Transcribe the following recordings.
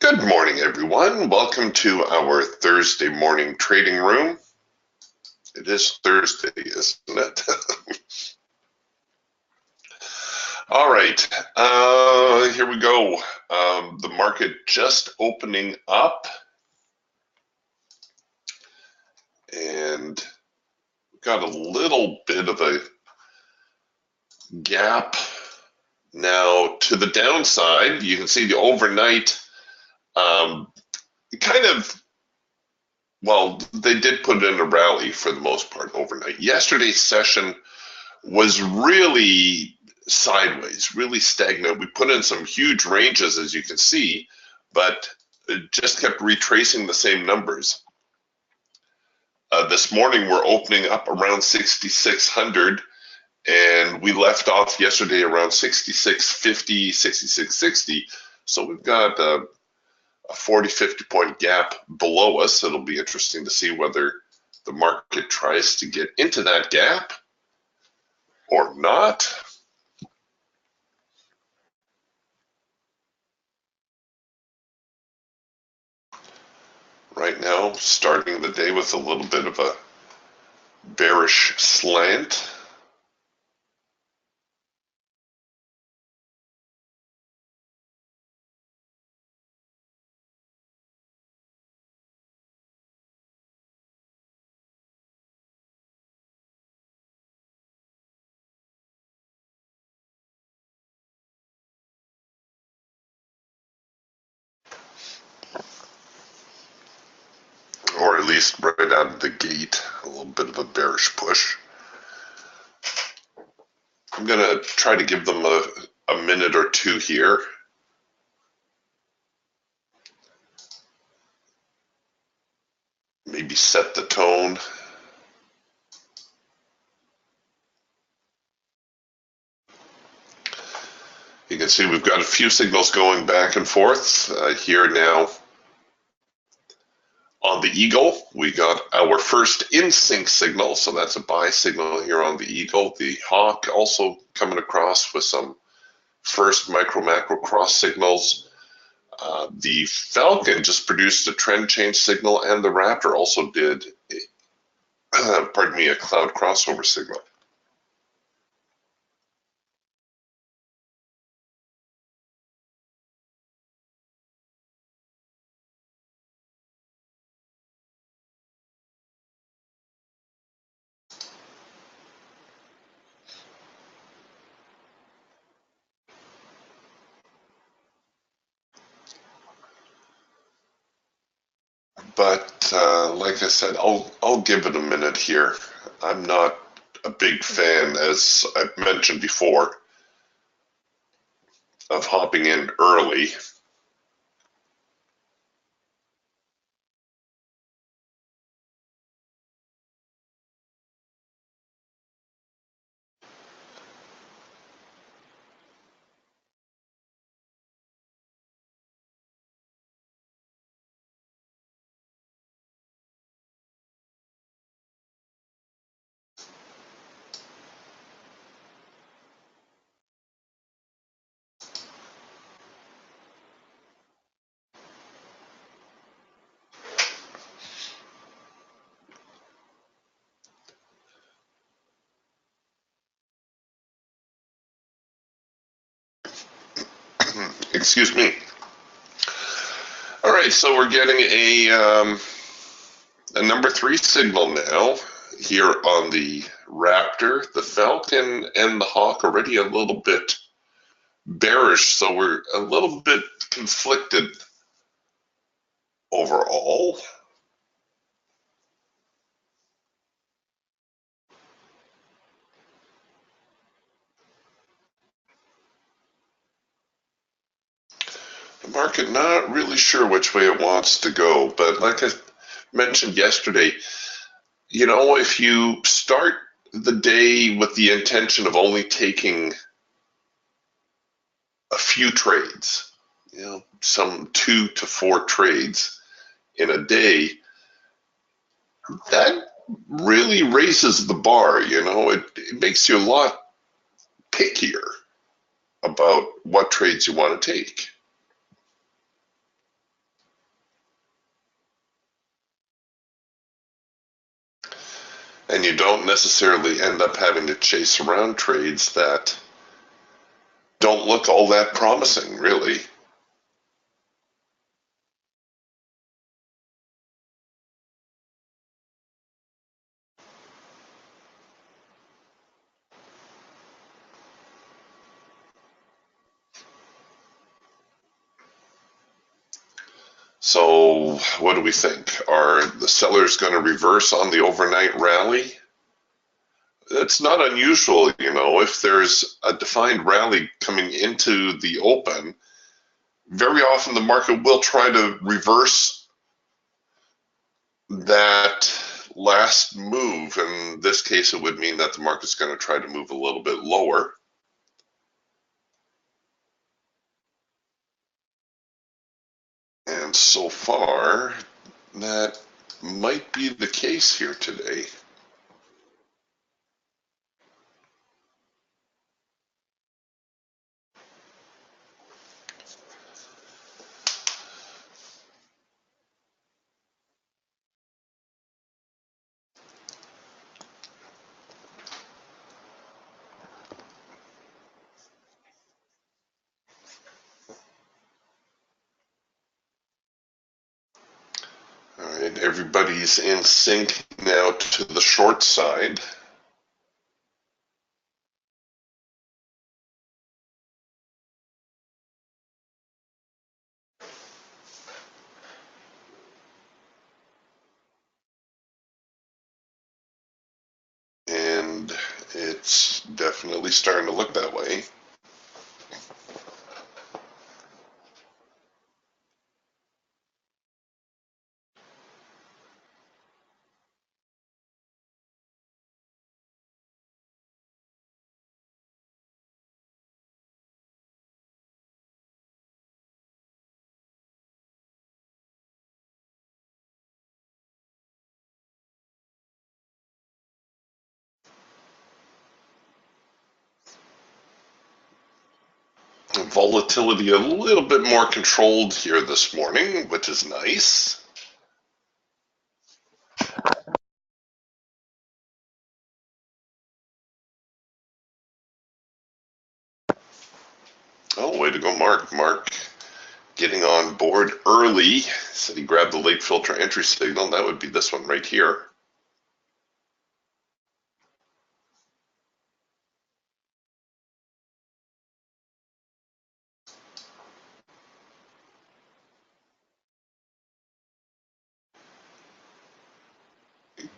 Good morning, everyone. Welcome to our Thursday morning trading room. It is Thursday, isn't it? All right, here we go. The market just opening up, and we've got a little bit of a gap now to the downside. You can see the overnight well, they did put in a rally for the most part overnight. Yesterday's session was really sideways, really stagnant. We put in some huge ranges, as you can see, but it just kept retracing the same numbers. This morning, we're opening up around 6,600, and we left off yesterday around 6,650, 6,660. So we've got a 40, 50 point gap below us. It'll be interesting to see whether the market tries to get into that gap or not. Right now, starting the day with a little bit of a bearish slant. Or at least right out of the gate, a little bit of a bearish push. I'm going to try to give them a minute or two here. Maybe set the tone. You can see we've got a few signals going back and forth here now. On the Eagle, we got our first in sync signal, so that's a buy signal here on the Eagle. The Hawk also coming across with some first micro macro cross signals. The Falcon just produced a trend change signal, and the Raptor also did, a cloud crossover signal. But like I said, I'll give it a minute here. I'm not a big fan, as I've mentioned before, of hopping in early. Excuse me. All right, so we're getting a number 3 signal now here on the Raptor. The Falcon and the Hawk already a little bit bearish, so we're a little bit conflicted overall. The market not really sure which way it wants to go, but like I mentioned yesterday, you know, if you start the day with the intention of only taking a few trades, you know, some 2 to 4 trades in a day, that really raises the bar. You know, it makes you a lot pickier about what trades you want to take. you don't necessarily end up having to chase around trades that don't look all that promising, really. So what do we think? Are the sellers going to reverse on the overnight rally? It's not unusual, if there's a defined rally coming into the open, very often the market will try to reverse that last move. In this case, it would mean that the market's going to try to move a little bit lower. And so far, that might be the case here today. All right, everybody's in sync now to the short side. And it's definitely starting to look that way. Volatility a little bit more controlled here this morning, which is nice. Oh, way to go, Mark. Mark getting on board early. Said he grabbed the late filter entry signal. That would be this one right here.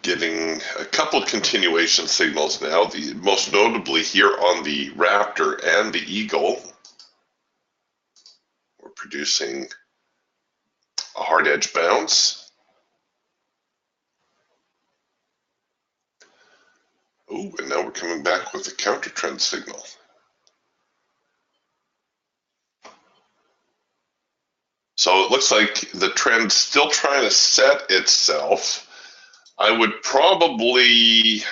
Getting a couple continuation signals now, most notably here on the Raptor and the Eagle. We're producing a hard edge bounce. Oh, and now we're coming back with a counter trend signal. So it looks like the trend's still trying to set itself. I would probably,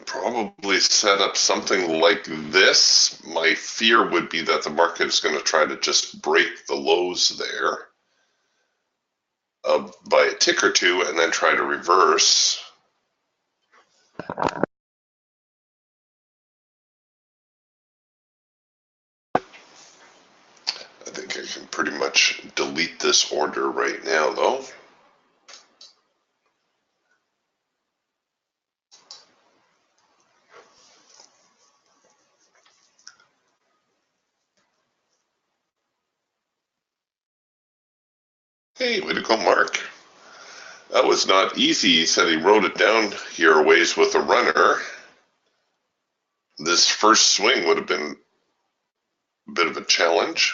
probably set up something like this. My fear would be that the market is going to try to just break the lows there by a tick or two and then try to reverse. I think I can pretty much delete this order right now, though. Hey, way to go, Mark. That was not easy. He said he wrote it down here a ways with a runner. This first swing would have been a bit of a challenge.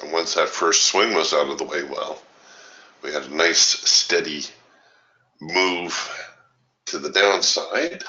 And once that first swing was out of the way, well, we had a nice steady move to the downside.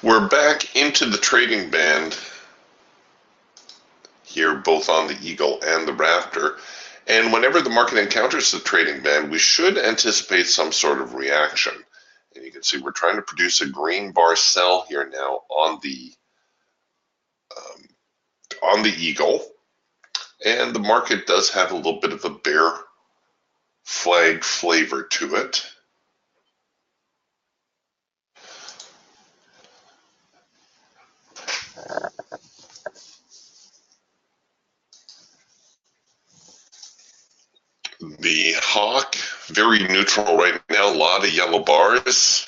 We're back into the trading band here, both on the Eagle and the Raptor. And whenever the market encounters the trading band, we should anticipate some sort of reaction. And you can see we're trying to produce a green bar sell here now on the Eagle. And the market does have a little bit of a bear flag flavor to it. The Hawk, very neutral right now, a lot of yellow bars.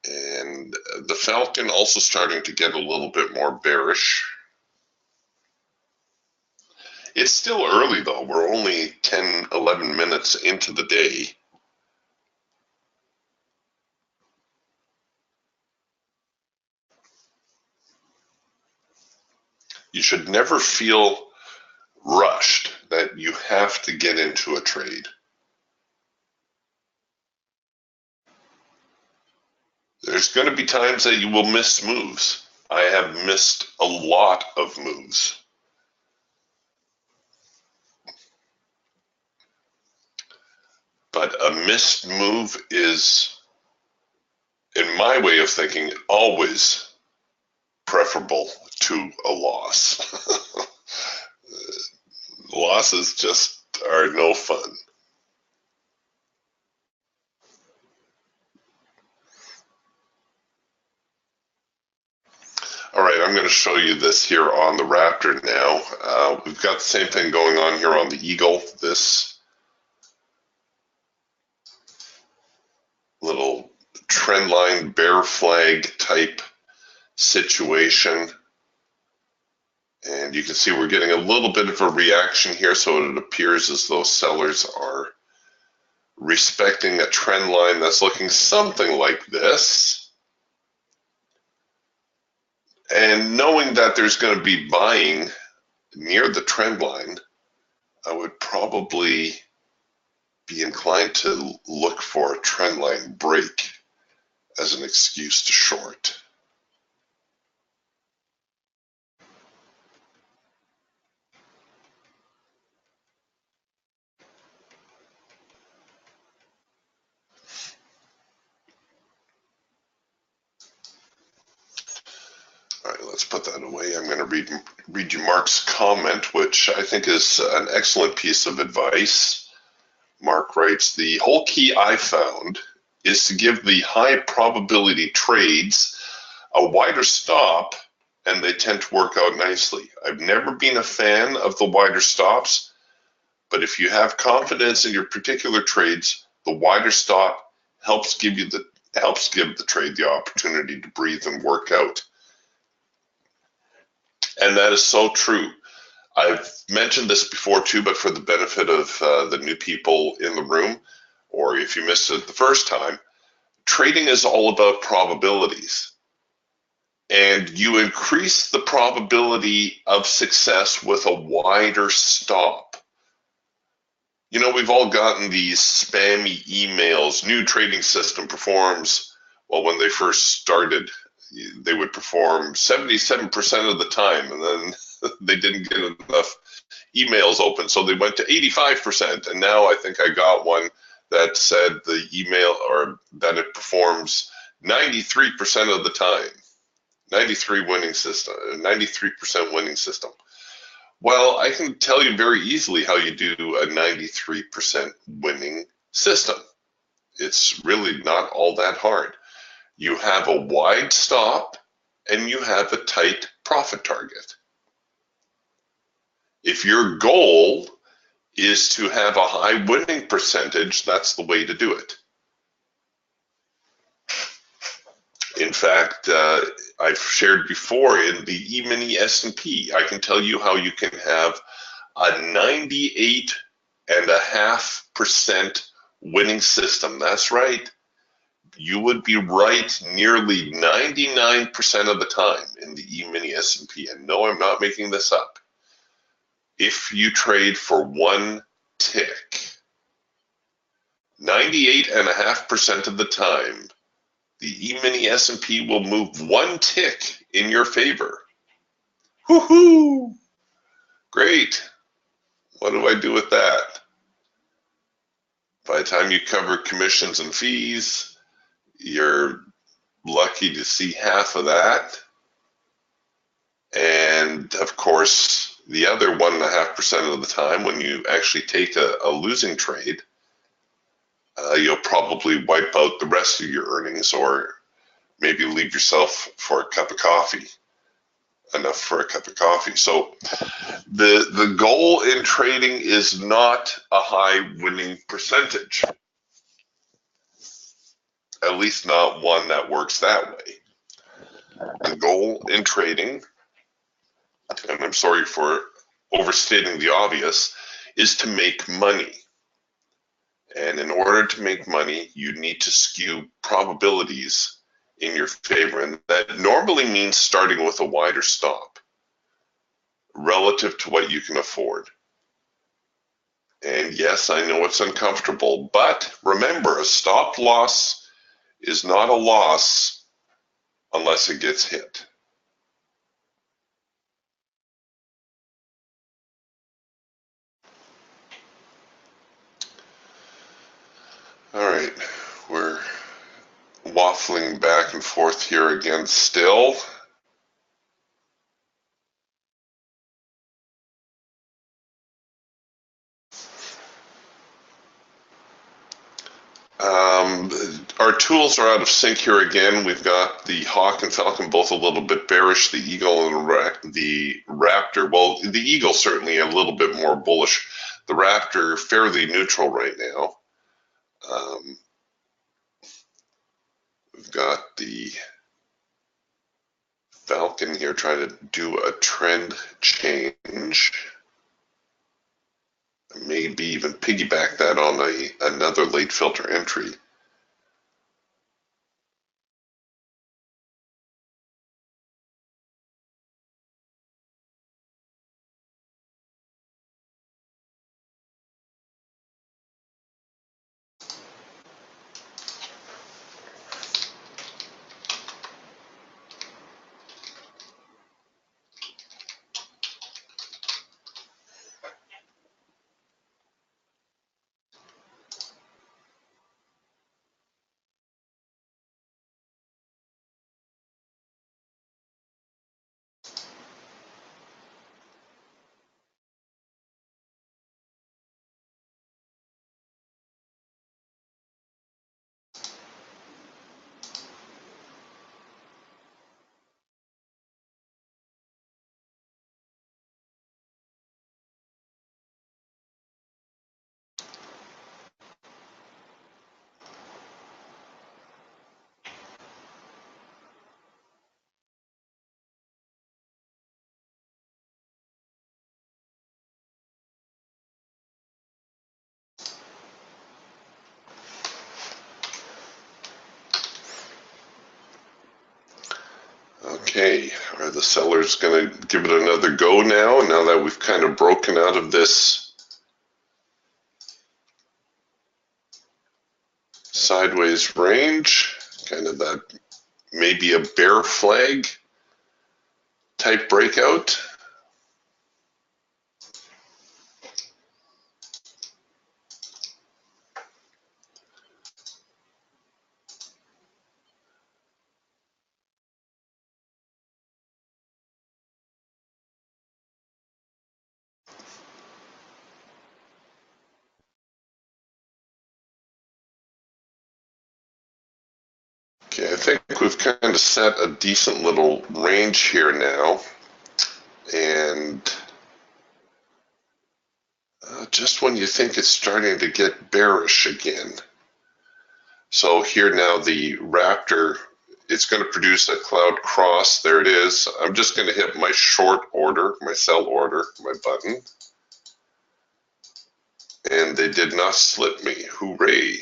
And the Falcon also starting to get a little bit more bearish. It's still early though. We're only 10, 11 minutes into the day. You should never feel rushed that you have to get into a trade. There's going to be times that you will miss moves. I have missed a lot of moves. But a missed move is, in my way of thinking, always preferable to a loss. Losses just are no fun. All right, I'm going to show you this here on the Raptor now. We've got the same thing going on here on the Eagle. This little trend line bear flag type situation. And you can see we're getting a little bit of a reaction here, so it appears as though sellers are respecting a trend line that's looking something like this. And knowing that there's going to be buying near the trend line, I would probably be inclined to look for a trend line break as an excuse to short. All right, let's put that away. I'm going to read you Mark's comment, which I think is an excellent piece of advice. Mark writes, the whole key I found is to give the high probability trades a wider stop, and they tend to work out nicely. I've never been a fan of the wider stops, but if you have confidence in your particular trades, the wider stop helps give the trade the opportunity to breathe and work out. And that is so true. I've mentioned this before too, but for the benefit of the new people in the room, or if you missed it the first time, trading is all about probabilities. And you increase the probability of success with a wider stop. You know, we've all gotten these spammy emails. New trading system performs, well, when they first started, they would perform 77% of the time, and then they didn't get enough emails open, so they went to 85%. And now I think I got one that said the email, or that it performs 93% of the time. 93% winning system. Well, I can tell you very easily how you do a 93% winning system. It's really not all that hard. You have a wide stop and you have a tight profit target. If your goal is to have a high winning percentage, that's the way to do it. In fact, I've shared before in the E-mini S&P, I can tell you how you can have a 98.5% winning system. That's right. You would be right nearly 99% of the time in the E-mini S&P. And no, I'm not making this up. If you trade for one tick, 98.5% of the time, the E-mini S&P will move one tick in your favor. Woohoo! Great. What do I do with that? By the time you cover commissions and fees, you're lucky to see half of that. And of course, the other 1.5% of the time, when you actually take a losing trade, you'll probably wipe out the rest of your earnings, or maybe leave yourself for a cup of coffee, enough for a cup of coffee. So the goal in trading is not a high winning percentage, at least not one that works that way. The goal in trading, and I'm sorry for overstating the obvious, is to make money. And in order to make money, you need to skew probabilities in your favor. And that normally means starting with a wider stop relative to what you can afford. And yes, I know it's uncomfortable, but remember, a stop loss is not a loss unless it gets hit. All right, we're waffling back and forth here again still. Our tools are out of sync here again. We've got the Hawk and Falcon both a little bit bearish, the Eagle and the Raptor. Well, the Eagle certainly a little bit more bullish. The Raptor fairly neutral right now. We've got the Falcon here trying to do a trend change. Maybe even piggyback that on another late filter entry. Okay, are the sellers going to give it another go now that we've kind of broken out of this sideways range, kind of that maybe a bear flag type breakout? Okay, I think we've kind of set a decent little range here now, and just when you think it's starting to get bearish again. So here now the Raptor, it's going to produce a cloud cross. There it is. I'm just going to hit my short order, my sell order, my button. And they did not slip me. Hooray.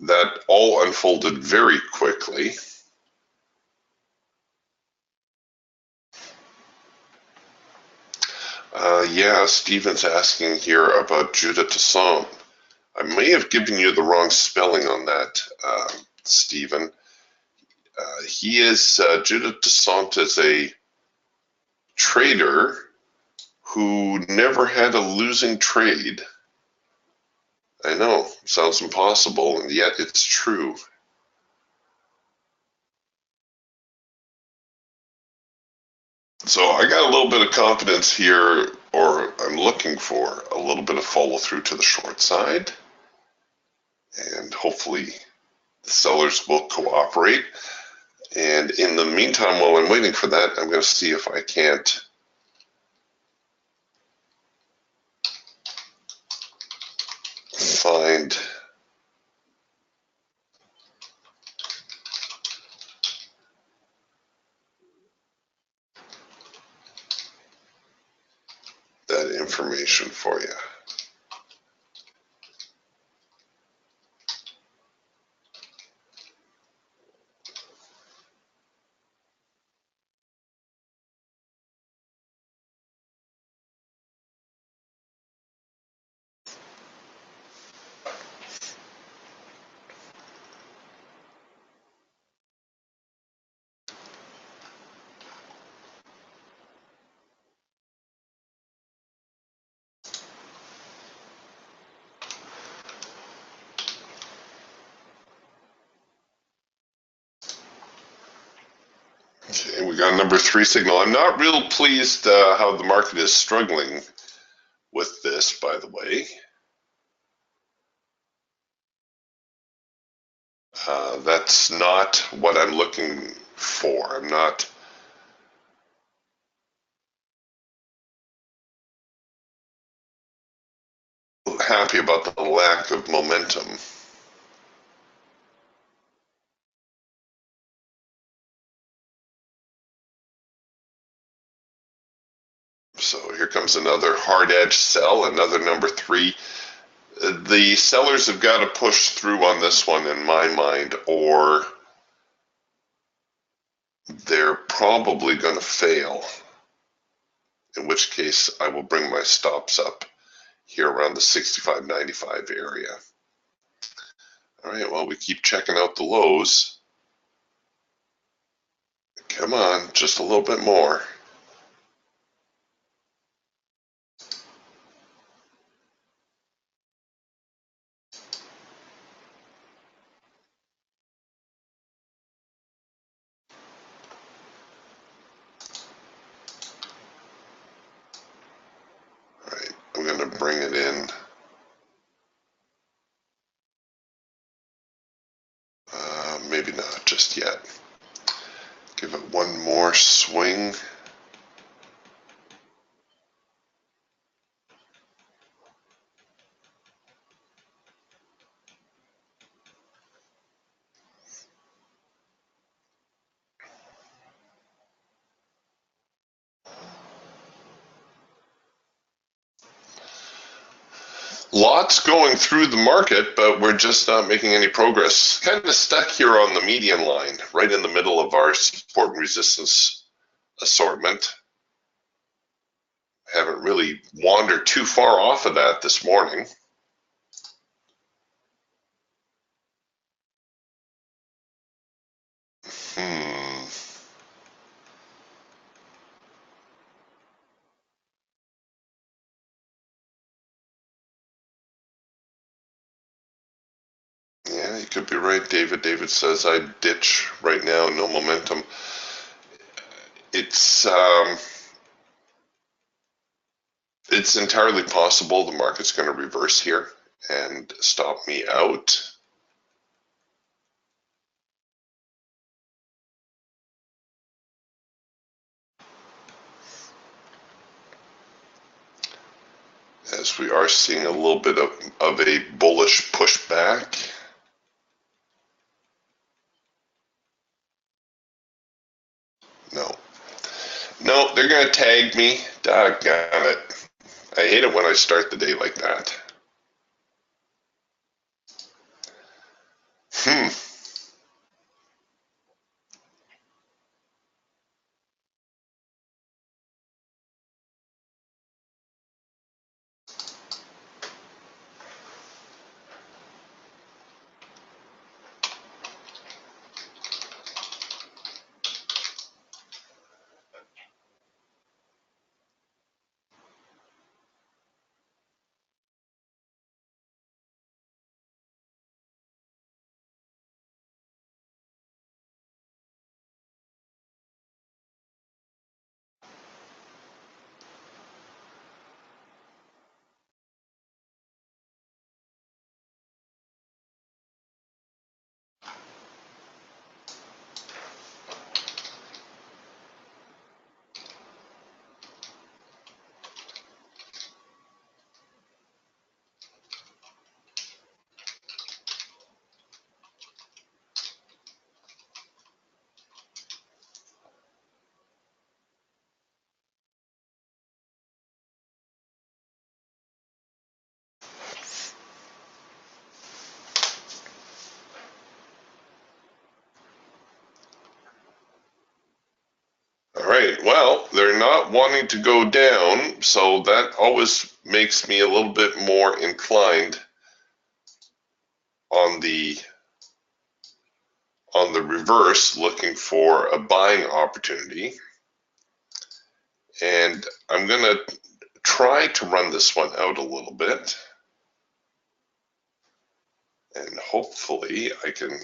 That all unfolded very quickly. Yeah, Steven's asking here about Judah Tasson. I may have given you the wrong spelling on that, Stephen. He is Judith DeSant is a trader who never had a losing trade. I know, sounds impossible, and yet it's true. So I got a little bit of confidence here, or I'm looking for a little bit of follow through to the short side, and hopefully the sellers will cooperate. And in the meantime, while I'm waiting for that, I'm going to see if I can't find that information for you. Okay, we got a number 3 signal. I'm not real pleased how the market is struggling with this, by the way. That's not what I'm looking for. I'm not happy about the lack of momentum. So here comes another hard edge sell, another number 3. The sellers have got to push through on this one in my mind, or they're probably going to fail, in which case I will bring my stops up here around the 65.95 area. All right, well, we keep checking out the lows. Come on, just a little bit more. All right, I'm going to bring it in. Maybe not just yet. Give it one more swing. Lots going through the market, but we're just not making any progress. Kind of stuck here on the median line, right in the middle of our support and resistance assortment. Haven't really wandered too far off of that this morning. Yeah, you could be right, David. David says I'd ditch right now, no momentum. It's entirely possible the market's going to reverse here and stop me out. As we are seeing a little bit of a bullish pushback. No, they're going to tag me. Doggone it. I hate it when I start the day like that. not wanting to go down, so that always makes me a little bit more inclined on the reverse, looking for a buying opportunity. And I'm going to try to run this one out a little bit. And hopefully I can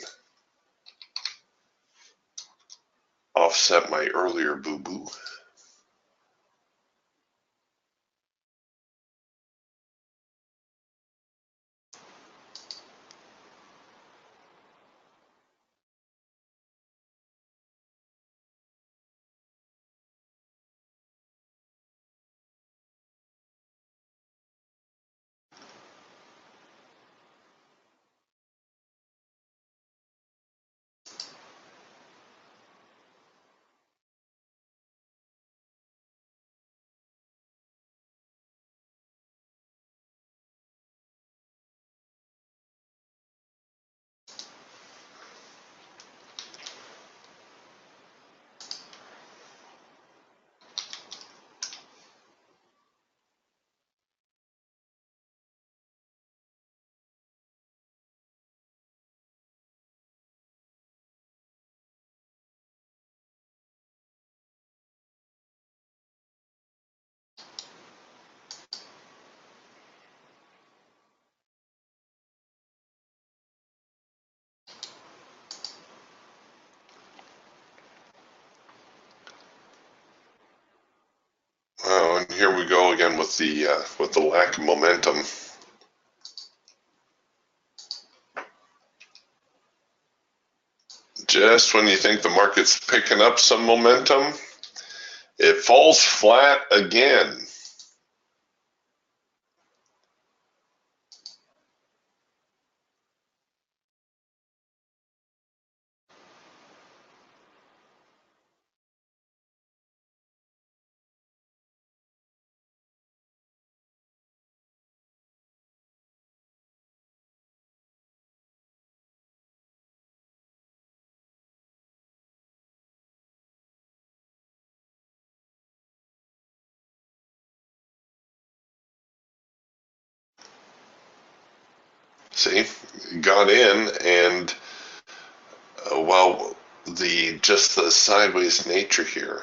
offset my earlier boo-boo. And here we go again with the lack of momentum. Just when you think the market's picking up some momentum, it falls flat again. See, got in, and well, just the sideways nature here.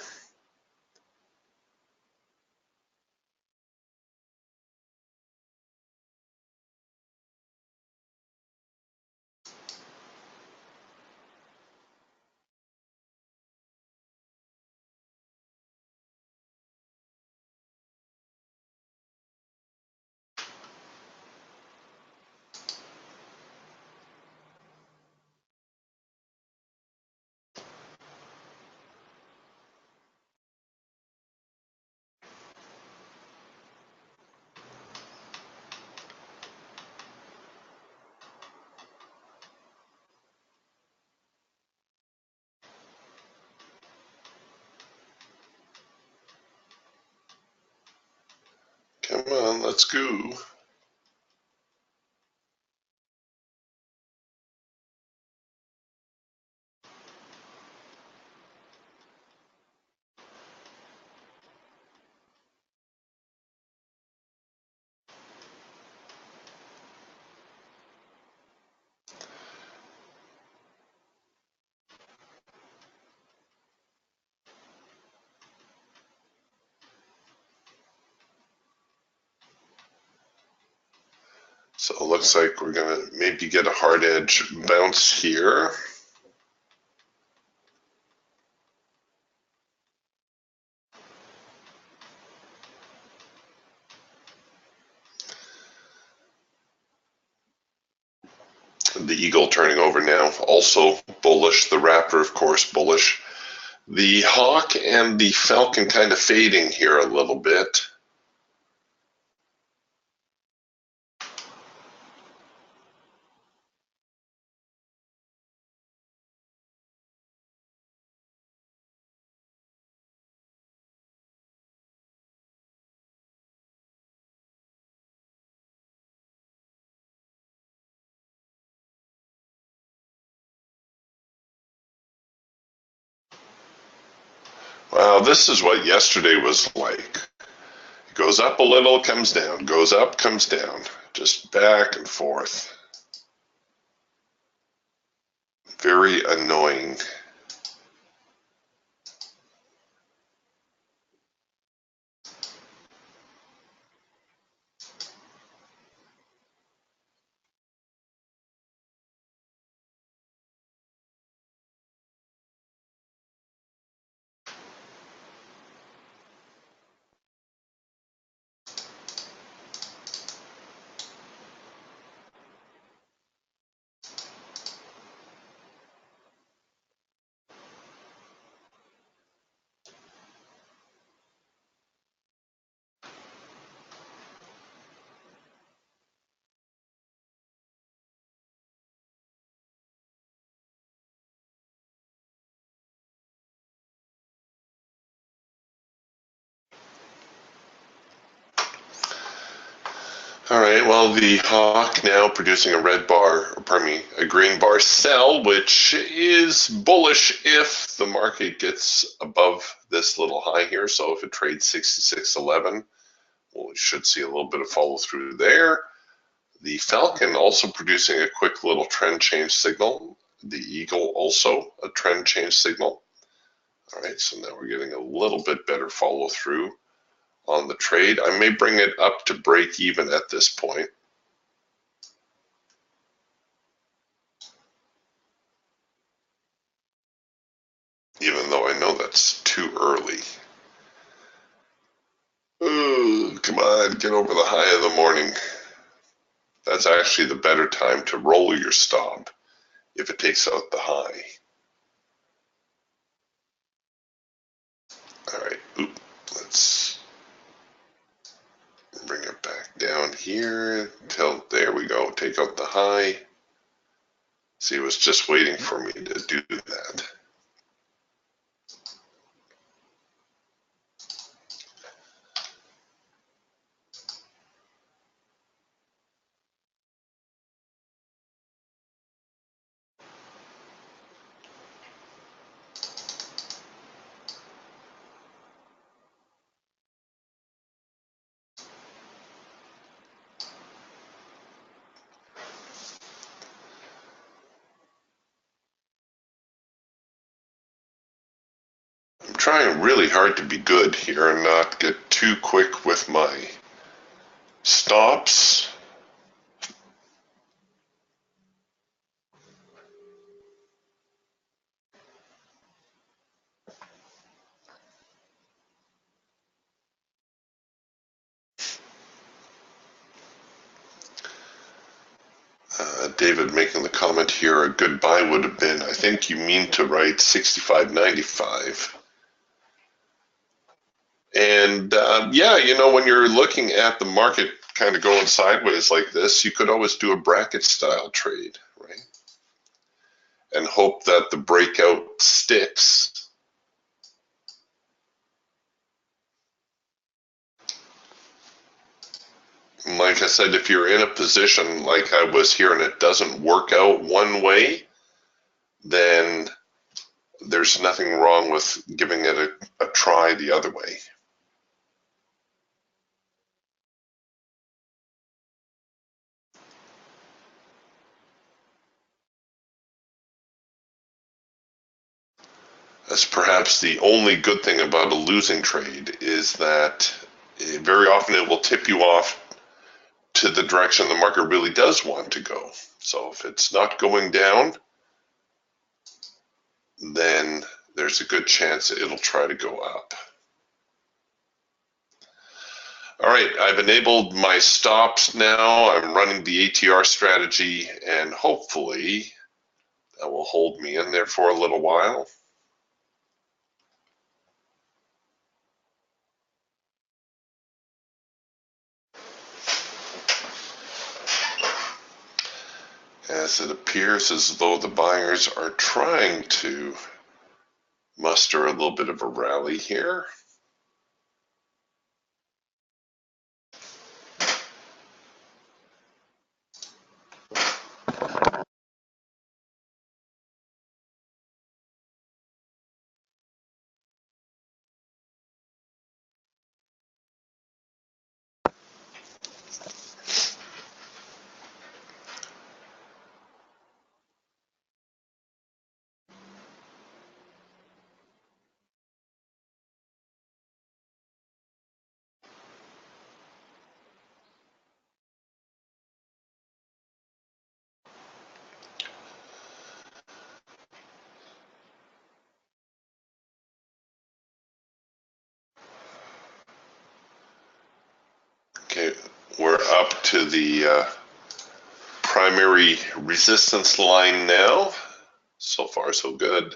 Come on, let's go. So it looks like we're going to maybe get a hard edge bounce here. The eagle turning over now, also bullish. The raptor, of course, bullish. The hawk and the falcon kind of fading here a little bit. This is what yesterday was like. It goes up a little, comes down, goes up, comes down, just back and forth. Very annoying. All right, well, the hawk now producing a red bar, or pardon me, a green bar sell, which is bullish if the market gets above this little high here. So if it trades 66.11, well, we should see a little bit of follow through there. The Falcon also producing a quick little trend change signal. The Eagle also a trend change signal. All right, so now we're getting a little bit better follow through on the trade. I may bring it up to break even at this point. Even though I know that's too early. Ooh, come on, get over the high of the morning. That's actually the better time to roll your stop if it takes out the high. All right, let's bring it back down here until, there we go, take out the high. See, it was just waiting for me to do that. I'm trying really hard to be good here and not get too quick with my stops. David making the comment here, a good buy would have been, I think you mean to write 65.95. And yeah, you know, when you're looking at the market kind of going sideways like this, you could always do a bracket style trade, right? And hope that the breakout sticks. Like I said, if you're in a position like I was here and it doesn't work out one way, then there's nothing wrong with giving it a try the other way. That's perhaps the only good thing about a losing trade, is that very often it will tip you off to the direction the market really does want to go. So if it's not going down, then there's a good chance it'll try to go up. All right, I've enabled my stops now. I'm running the ATR strategy, and hopefully that will hold me in there for a little while. As it appears as though the buyers are trying to muster a little bit of a rally here. to the primary resistance line now. So far, so good.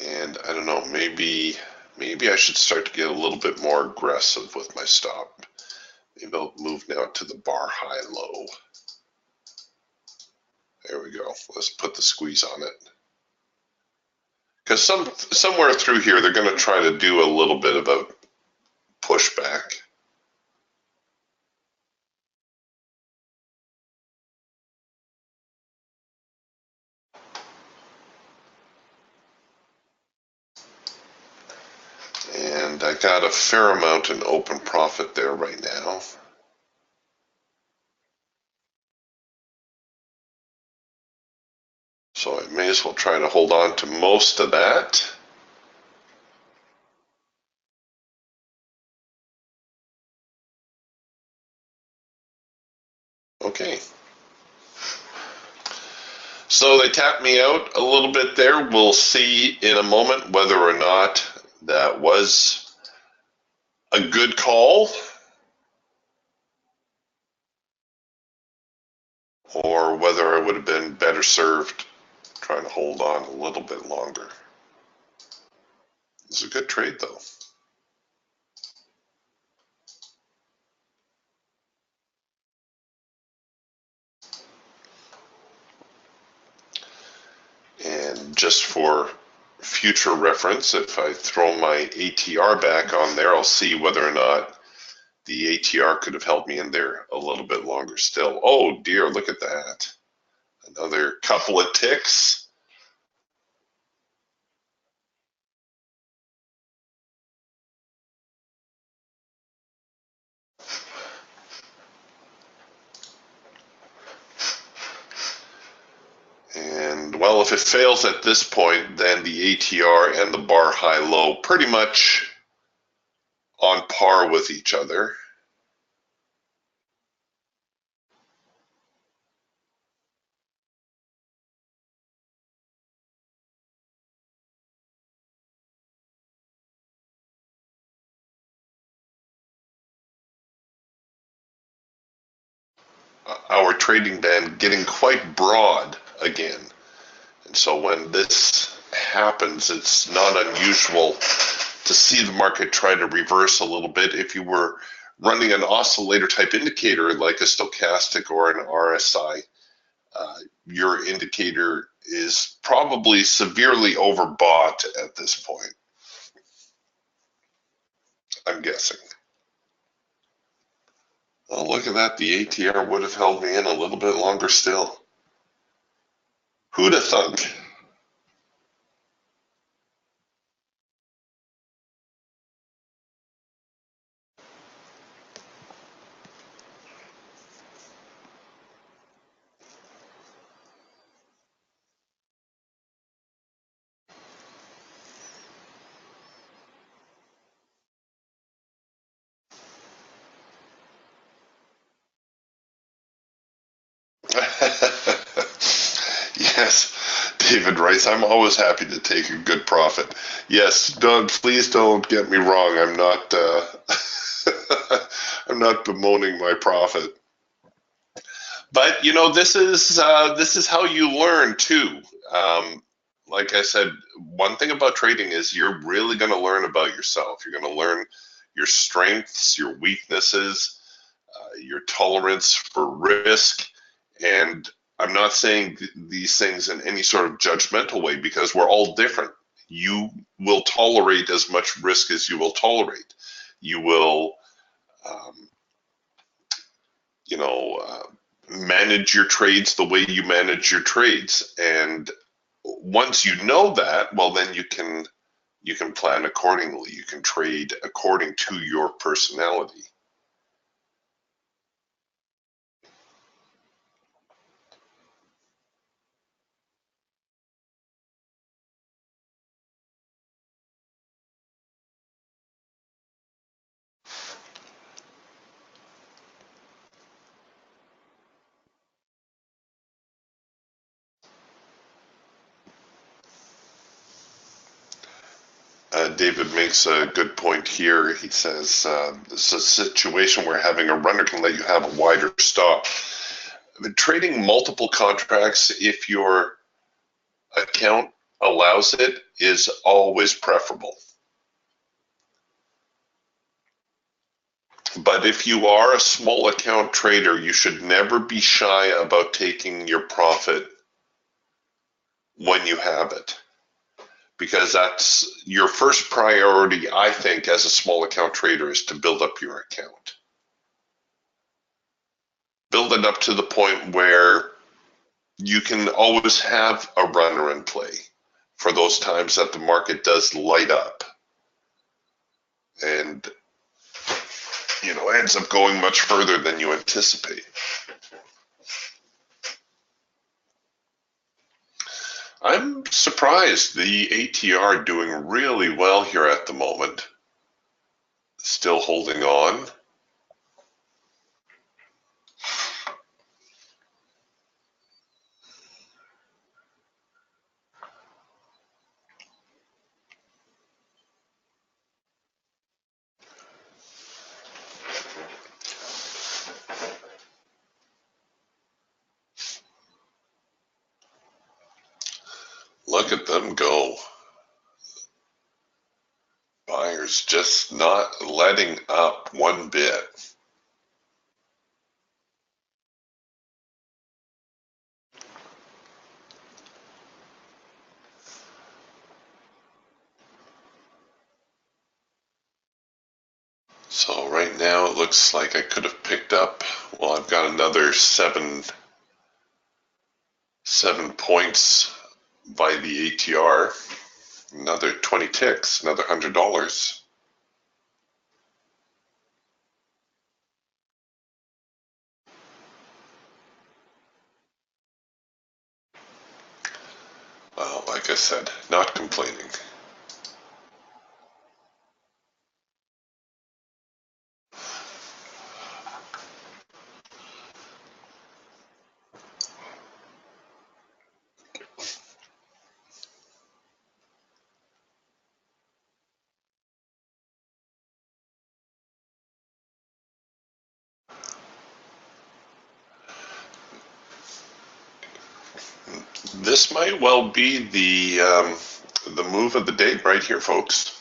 And I don't know, maybe I should start to get a little bit more aggressive with my stop. Maybe I'll move now to the bar high low. There we go. Let's put the squeeze on it. Because somewhere through here, they're going to try to do a little bit of a pushback. And I got a fair amount in open profit there right now. So I may as well try to hold on to most of that. Okay. So they tapped me out a little bit there. We'll see in a moment whether or not that was a good call or whether I would have been better served trying to hold on a little bit longer. It's a good trade though. And just for future reference, if I throw my ATR back on there, I'll see whether or not the ATR could have held me in there a little bit longer still. Oh dear, look at that. Another couple of ticks. And well, if it fails at this point, then the ATR and the bar high low pretty much on par with each other. Our trading band getting quite broad again. And so when this happens, it's not unusual to see the market try to reverse a little bit. If you were running an oscillator type indicator like a stochastic or an RSI, your indicator is probably severely overbought at this point, I'm guessing. Oh, look at that. The ATR would have held me in a little bit longer still. Who'd have thunk? Yes, David writes, I'm always happy to take a good profit. Yes, Doug, please don't get me wrong. I'm not I'm not bemoaning my profit. But you know, this is how you learn too. Like I said, one thing about trading is you're really going to learn about yourself. You're going to learn your strengths, your weaknesses, your tolerance for risk. And I'm not saying these things in any sort of judgmental way because we're all different. You will tolerate as much risk as you will tolerate. You will, um, you know, manage your trades the way you manage your trades. And once you know that, well, then you can plan accordingly. You can trade according to your personality. David makes a good point here. He says it's a situation where having a runner can let you have a wider stop. Trading multiple contracts, if your account allows it, is always preferable. But if you are a small account trader, you should never be shy about taking your profit when you have it, because that's your first priority, I think, as a small account trader, is to build up your account. Build it up to the point where you can always have a runner in play for those times that the market does light up and, you know, ends up going much further than you anticipate. I'm surprised the ATR doing really well here at the moment. Still holding on. Look at them go. Buyers just not letting up one bit. So right now it looks like I could have picked up, well, I've got another seven points by the ATR, another 20 ticks, another $100. Well, like I said, not complaining. This might well be the move of the day right here, folks.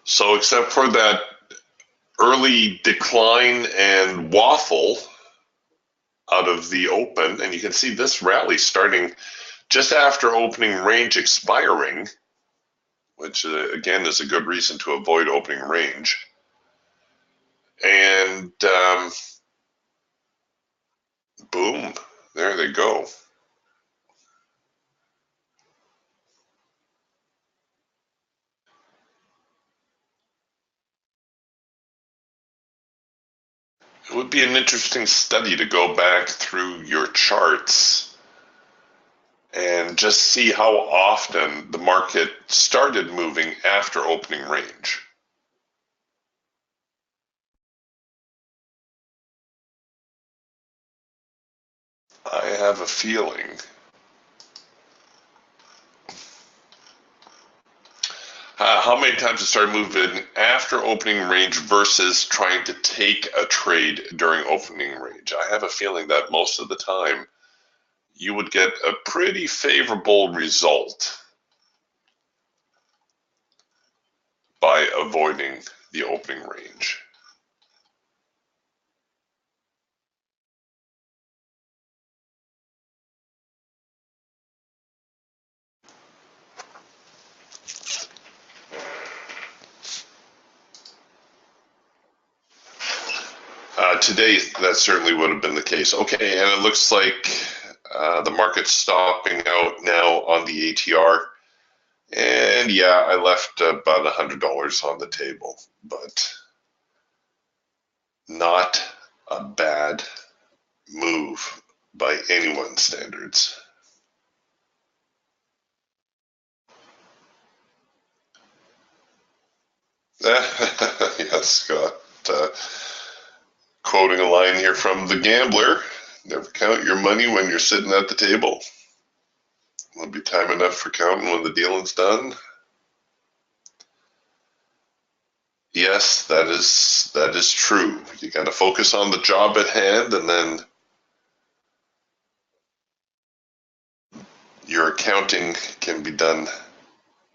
So except for that early decline and waffle out of the open, and you can see this rally starting just after opening range expiring, which again is a good reason to avoid opening range. And boom, there they go. It would be an interesting study to go back through your charts and just see how often the market started moving after opening range. I have a feeling how many times it started moving after opening range versus trying to take a trade during opening range. I have a feeling that most of the time you would get a pretty favorable result by avoiding the opening range. Today, that certainly would have been the case. Okay, and it looks like the market's stopping out now on the ATR. And yeah, I left about $100 on the table, but not a bad move by anyone's standards. Yes, Scott. Quoting a line here from The Gambler, never count your money when you're sitting at the table. Will be time enough for counting when the dealing's done. Yes, that is true. You got to focus on the job at hand, and then your accounting can be done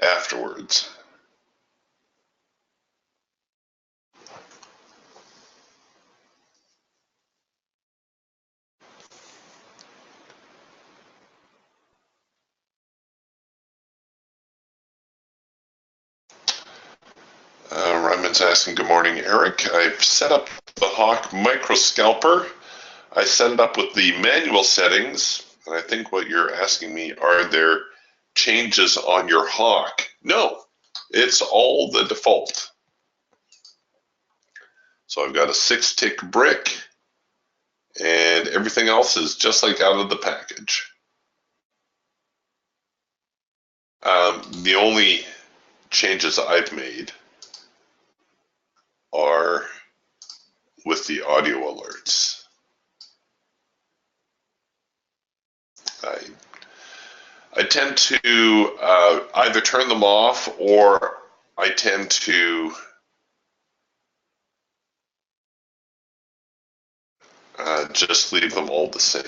afterwards. Ryman's asking, good morning, Eric. I've set up the Hawk micro scalper. I set it up with the manual settings, and I think what you're asking me, are there changes on your Hawk? No, it's all the default. So I've got a 6-tick brick, and everything else is just like out of the package. The only changes I've made are with the audio alerts. I tend to either turn them off, or I tend to just leave them all the same.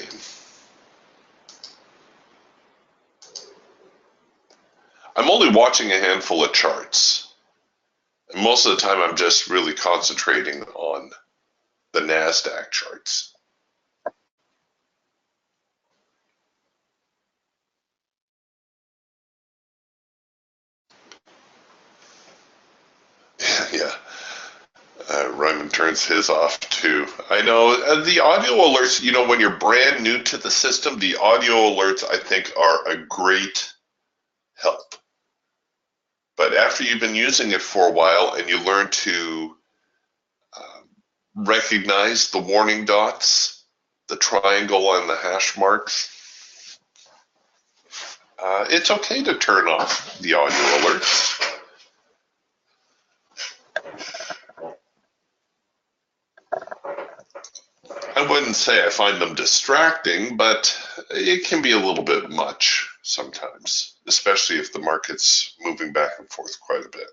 I'm only watching a handful of charts. And most of the time I'm just really concentrating on the NASDAQ charts. Yeah. Ryman turns his off too. I know the audio alerts, you know, when you're brand new to the system, the audio alerts I think are a great help. But after you've been using it for a while and you learn to recognize the warning dots, the triangle and the hash marks, it's okay to turn off the audio alerts. I wouldn't say I find them distracting, but it can be a little bit much sometimes, especially if the market's moving back and forth quite a bit.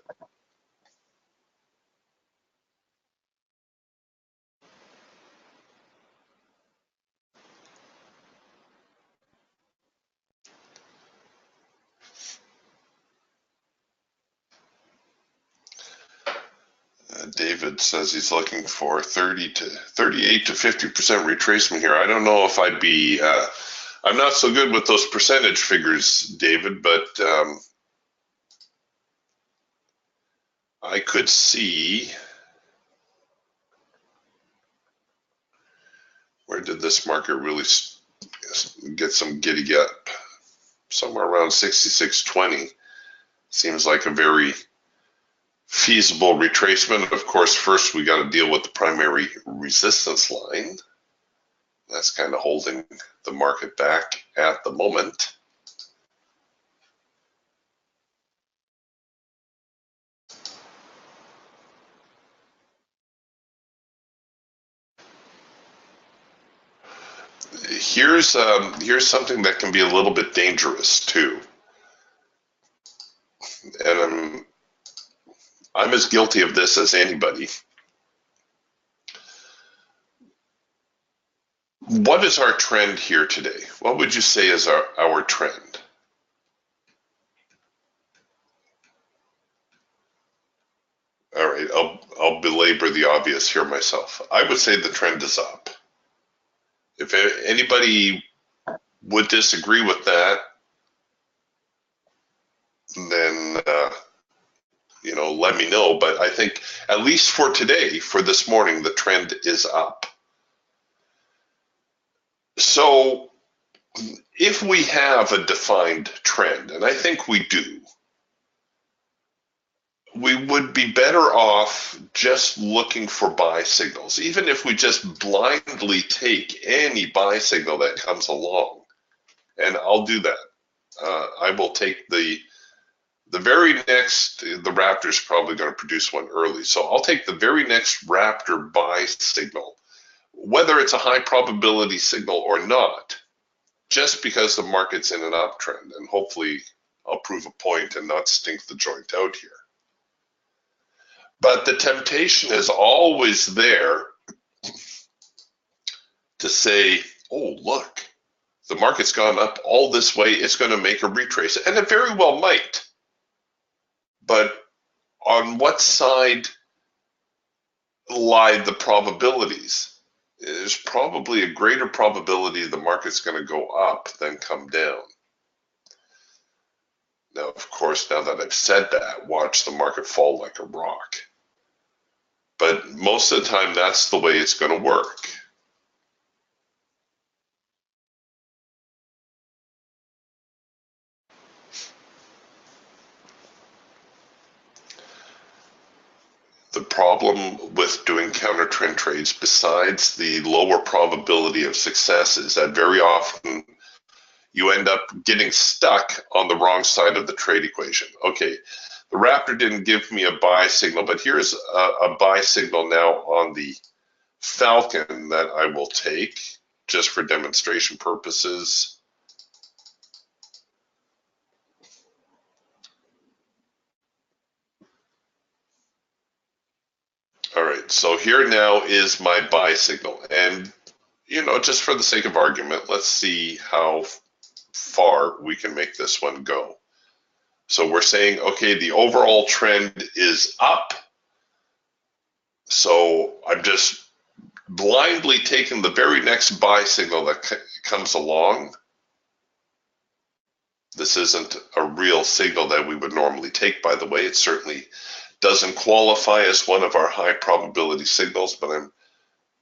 David says he's looking for 38 to 50% retracement here. I don't know if I'd be, I'm not so good with those percentage figures, David, but I could see, where did this market really get some giddy up? Somewhere around 66.20. Seems like a very feasible retracement. Of course, first we got to deal with the primary resistance line. That's kind of holding the market back at the moment. Here's something that can be a little bit dangerous too, and I'm as guilty of this as anybody. What is our trend here today? What would you say is our trend? All right, I'll belabor the obvious here myself. I would say the trend is up. If anybody would disagree with that, then you know, let me know. But I think at least for today, for this morning, the trend is up. So if we have a defined trend, and I think we do, we would be better off just looking for buy signals, even if we just blindly take any buy signal that comes along. And I'll do that. I will take the very next, the Raptor's probably going to produce one early, so I'll take the very next Raptor buy signal, whether it's a high probability signal or not. just because the market's in an uptrend, and hopefully I'll prove a point and not stink the joint out here. But the temptation is always there to say, oh, look, the market's gone up all this way, it's going to make a retrace. And it very well might. But on what side lie the probabilities? There's probably a greater probability the market's going to go up than come down. Now, of course, now that I've said that, watch the market fall like a rock. But most of the time, that's the way it's going to work. The problem with doing counter trend trades, besides the lower probability of success, is that very often you end up getting stuck on the wrong side of the trade equation. Okay, the Raptor didn't give me a buy signal, but here's a buy signal now on the Falcon that I will take just for demonstration purposes. All right, so here now is my buy signal. And, you know, just for the sake of argument, let's see how far we can make this one go. So we're saying, okay, the overall trend is up. So I'm just blindly taking the very next buy signal that comes along. This isn't a real signal that we would normally take, by the way. It certainly doesn't qualify as one of our high probability signals, but I'm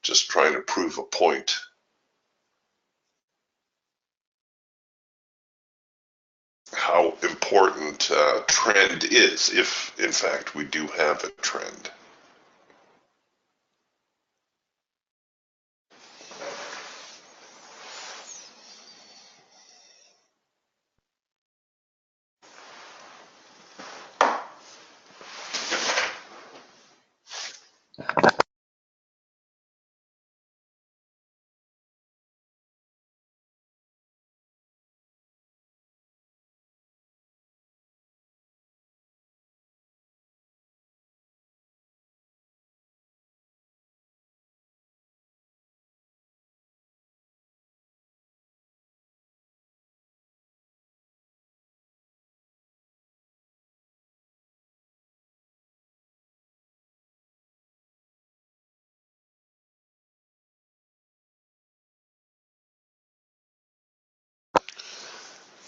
just trying to prove a point. How important trend is, if in fact we do have a trend.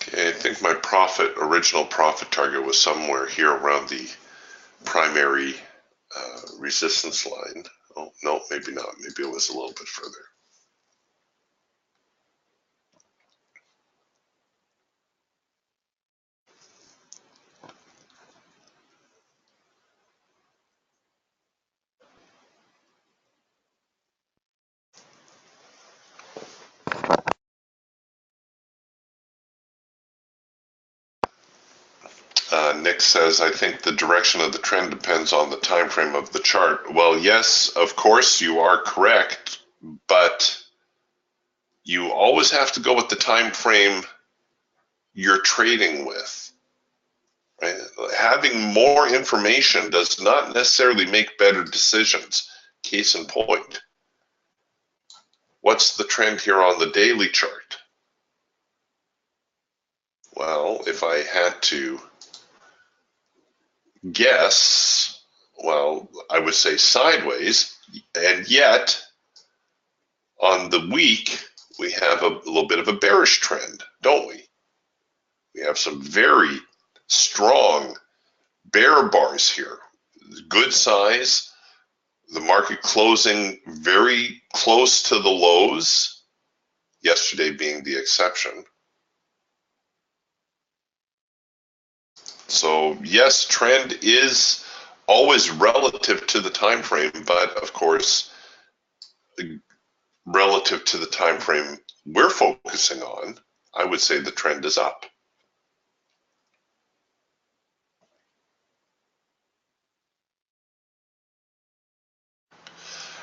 Okay, I think my original profit target was somewhere here around the primary resistance line. Oh, no, maybe not. Maybe it was a little bit further. Nick says, I think the direction of the trend depends on the time frame of the chart. Well, yes, of course, you are correct, but you always have to go with the time frame you're trading with. Right? Having more information does not necessarily make better decisions. Case in point. What's the trend here on the daily chart? Well, if I had to guess, well, I would say sideways, and yet on the week we have a little bit of a bearish trend, don't we? We have some very strong bear bars here, good size, the market closing very close to the lows, yesterday being the exception. So yes, trend is always relative to the time frame, but of course, relative to the time frame we're focusing on, I would say the trend is up.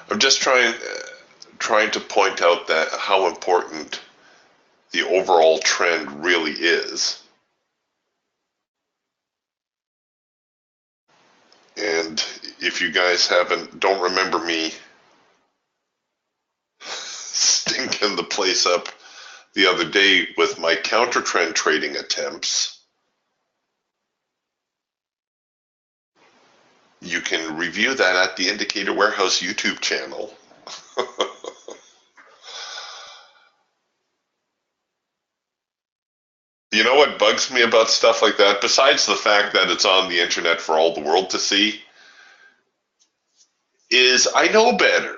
I'm just trying to point out that how important the overall trend really is. And if you guys don't remember me stinking the place up the other day with my counter trend trading attempts, you can review that at the Indicator Warehouse YouTube channel. You know what bugs me about stuff like that, besides the fact that it's on the internet for all the world to see, is I know better.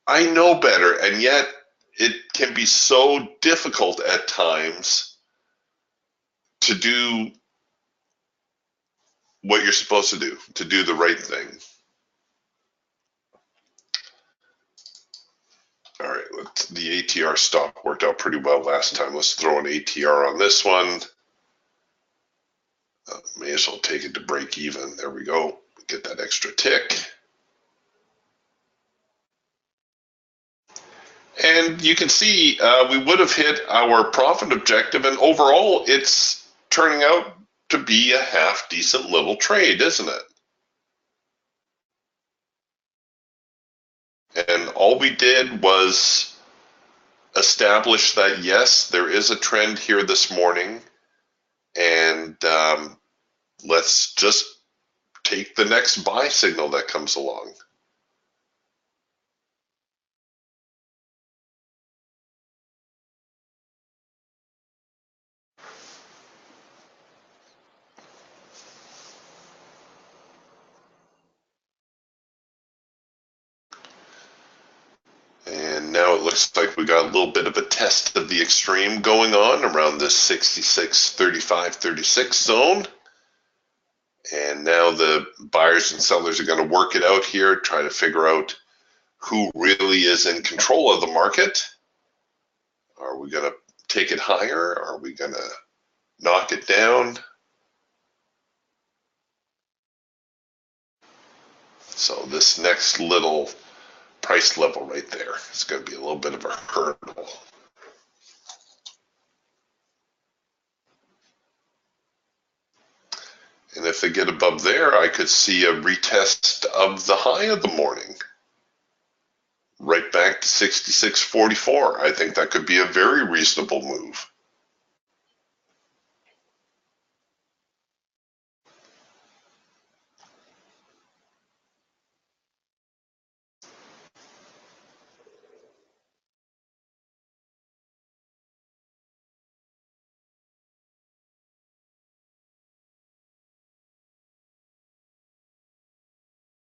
I know better, and yet it can be so difficult at times to do what you're supposed to do the right thing. All right, the ATR stop worked out pretty well last time. Let's throw an ATR on this one. May as well take it to break even. There we go. Get that extra tick. And you can see we would have hit our profit objective, and overall it's turning out to be a half decent little trade, isn't it? And all we did was establish that, yes, there is a trend here this morning, and let's just take the next buy signal that comes along. And now it looks like we got a little bit of a test of the extreme going on around this 66.35.36 zone. And now the buyers and sellers are going to work it out here, try to figure out who really is in control of the market. Are we going to take it higher? Are we going to knock it down? So this next little price level right there is going to be a little bit of a hurdle. And if they get above there, I could see a retest of the high of the morning. Right back to 66.44. I think that could be a very reasonable move.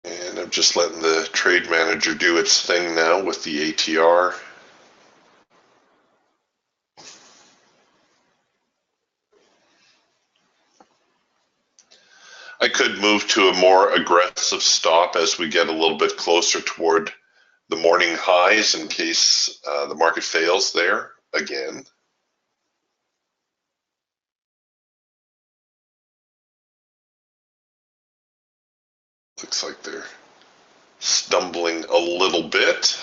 And I'm just letting the trade manager do its thing now with the ATR. I could move to a more aggressive stop as we get a little bit closer toward the morning highs in case the market fails there again. Looks like they're stumbling a little bit.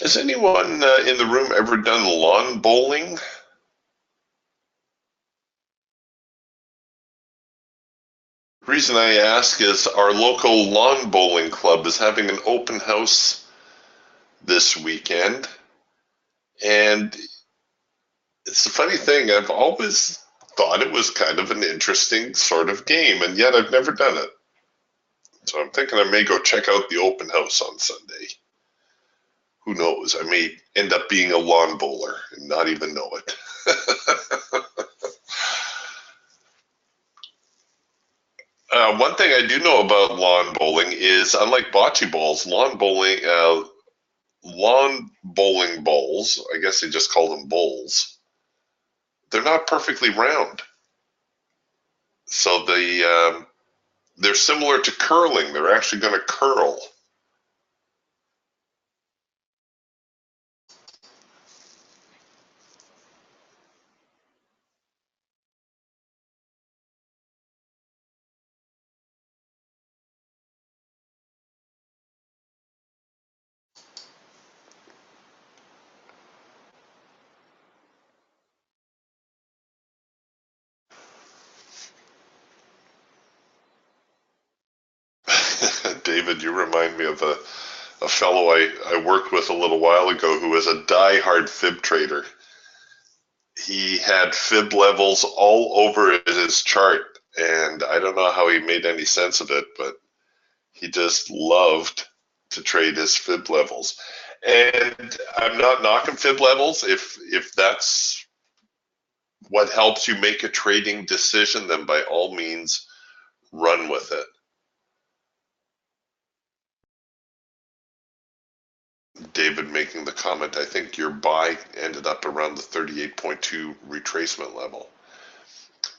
Has anyone in the room ever done lawn bowling? The reason I ask is our local lawn bowling club is having an open house this weekend. And it's a funny thing, I've always thought it was kind of an interesting sort of game, and yet I've never done it. So I'm thinking I may go check out the open house on Sunday. Who knows? I may end up being a lawn bowler and not even know it. One thing I do know about lawn bowling is, unlike bocce balls, lawn bowling balls, I guess they just call them bowls, they're not perfectly round. So they're similar to curling. They're actually going to curl. David, you remind me of a fellow I worked with a little while ago who was a die-hard fib trader. He had fib levels all over his chart, and I don't know how he made any sense of it, but he just loved to trade his fib levels. And I'm not knocking fib levels. If that's what helps you make a trading decision, then by all means, run with it. David making the comment, I think your buy ended up around the 38.2 retracement level.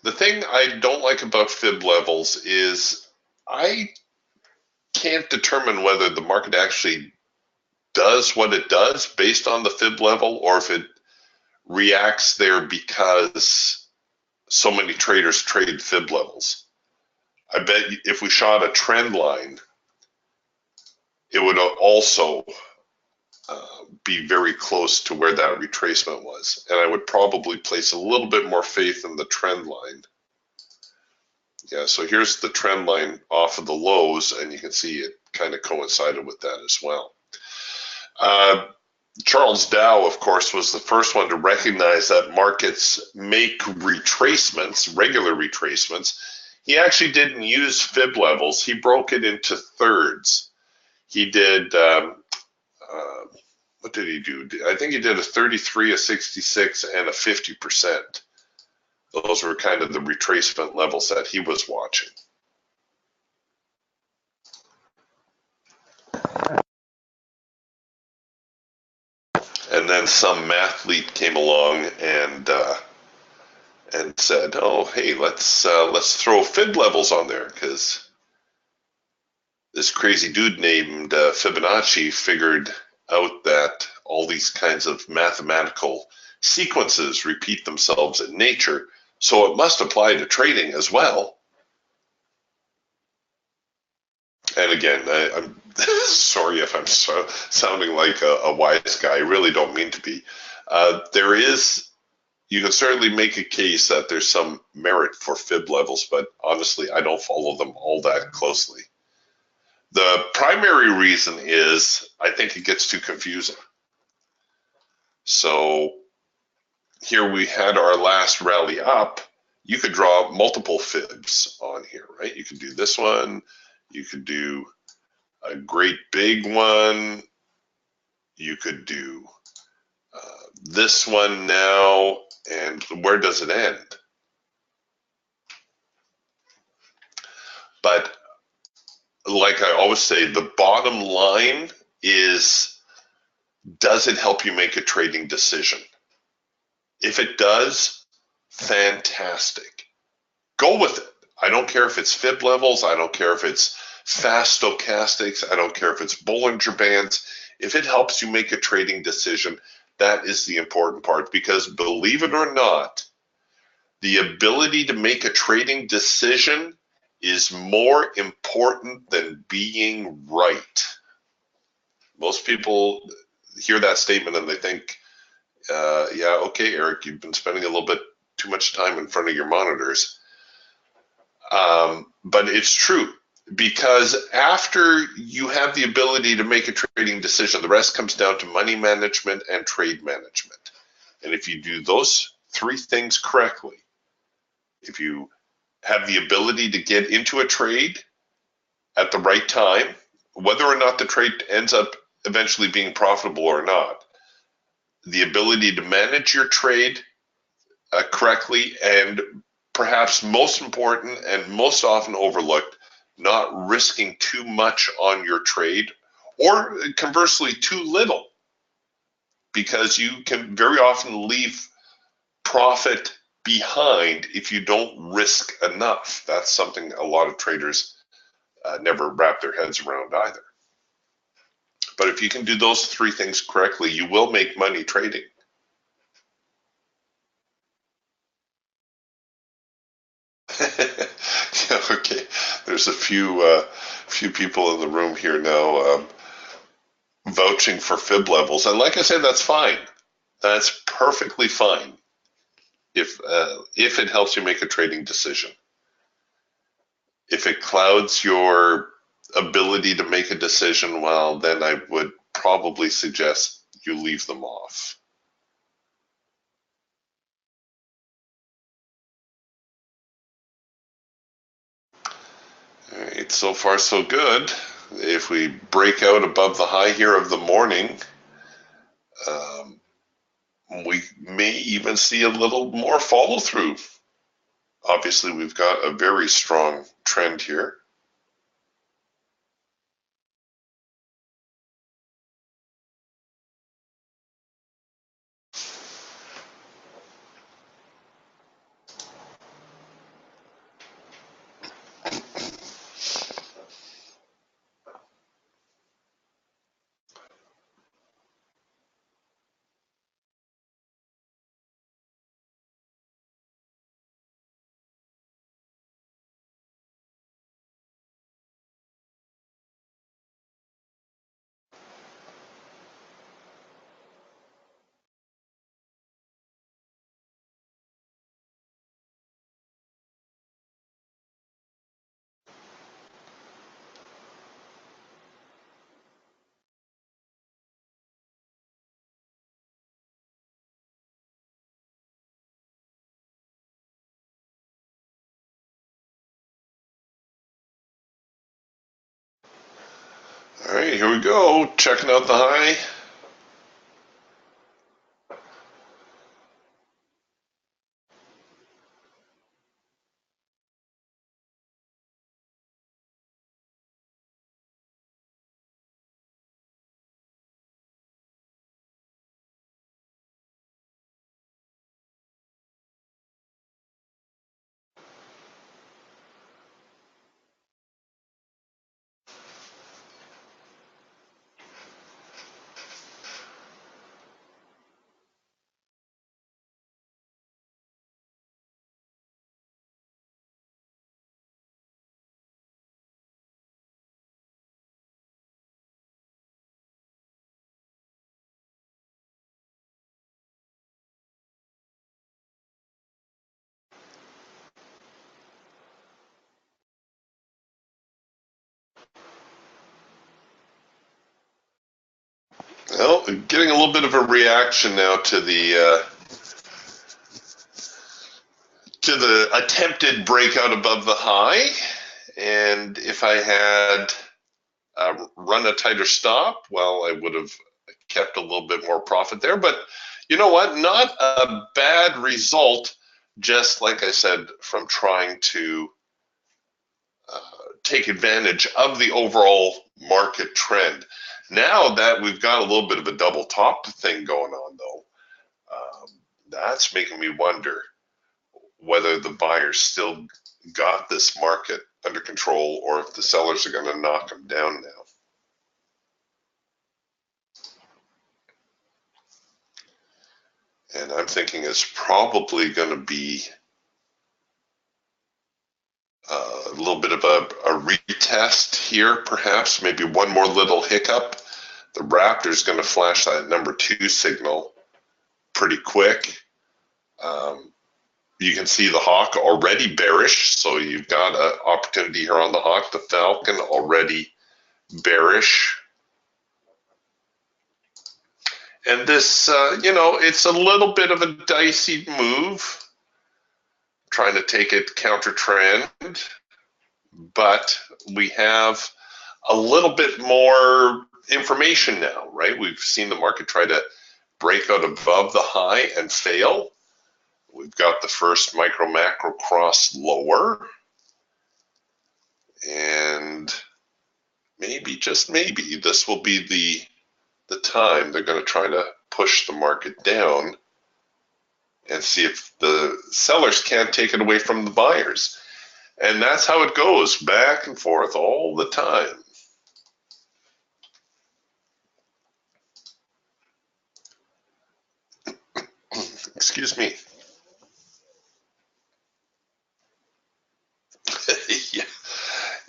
The thing I don't like about fib levels is I can't determine whether the market actually does what it does based on the fib level, or if it reacts there because so many traders trade fib levels. I bet if we shot a trend line, it would also be very close to where that retracement was. And I would probably place a little bit more faith in the trend line. Yeah, so here's the trend line off of the lows, and you can see it kind of coincided with that as well. Charles Dow, of course, was the first one to recognize that markets make retracements, regular retracements. He actually didn't use fib levels. He broke it into thirds. He did, what did he do? I think he did a 33, a 66, and a 50%. Those were kind of the retracement levels that he was watching. And then some mathlete came along and said, "Oh, hey, let's throw fib levels on there," because this crazy dude named Fibonacci figured out that all these kinds of mathematical sequences repeat themselves in nature, so it must apply to trading as well. And again, I'm sorry if I'm sounding like a wise guy. I really don't mean to be. You can certainly make a case that there's some merit for fib levels, but honestly, I don't follow them all that closely. The primary reason is I think it gets too confusing. So here we had our last rally up. You could draw multiple fibs on here, right? You could do this one. You could do a great big one. You could do this one now. And where does it end? But like I always say, the bottom line is, does it help you make a trading decision? If it does, fantastic. Go with it. I don't care if it's fib levels. I don't care if it's fast stochastics. I don't care if it's Bollinger Bands. If it helps you make a trading decision, that is the important part, because believe it or not, the ability to make a trading decision is more important than being right. Most people hear that statement and they think, yeah, okay, Eric, you've been spending a little bit too much time in front of your monitors. But it's true, because after you have the ability to make a trading decision, the rest comes down to money management and trade management. And if you do those three things correctly, if you have the ability to get into a trade at the right time, whether or not the trade ends up eventually being profitable or not, the ability to manage your trade correctly, and perhaps most important and most often overlooked, not risking too much on your trade, or conversely too little, because you can very often leave profit behind if you don't risk enough. That's something a lot of traders never wrap their heads around either. But if you can do those three things correctly, you will make money trading. Yeah, okay. There's a few people in the room here now vouching for fib levels, and like I said, that's fine. That's perfectly fine if it helps you make a trading decision. If it clouds your ability to make a decision, well, then I would probably suggest you leave them off. All right, so far so good. If we break out above the high here of the morning, we may even see a little more follow through. Obviously, we've got a very strong trend here. All right, here we go. Checking out the high. Well, getting a little bit of a reaction now to the attempted breakout above the high, and if I had run a tighter stop, well, I would have kept a little bit more profit there. But you know what? Not a bad result, just like I said, from trying to take advantage of the overall market trend. Now that we've got a little bit of a double top thing going on, though, that's making me wonder whether the buyers still got this market under control or if the sellers are going to knock them down now. And I'm thinking it's probably going to be a little bit of a retest here, perhaps, maybe one more little hiccup. The Raptor's going to flash that number 2 signal pretty quick. You can see the Hawk already bearish, so you've got an opportunity here on the Hawk. The Falcon already bearish. And this, it's a little bit of a dicey move, trying to take it counter trend, but we have a little bit more information now, right? We've seen the market try to break out above the high and fail. We've got the first micro macro cross lower, and maybe, just maybe, this will be the time they're going to try to push the market down and see if the sellers can't take it away from the buyers. And that's how it goes, back and forth all the time. Excuse me.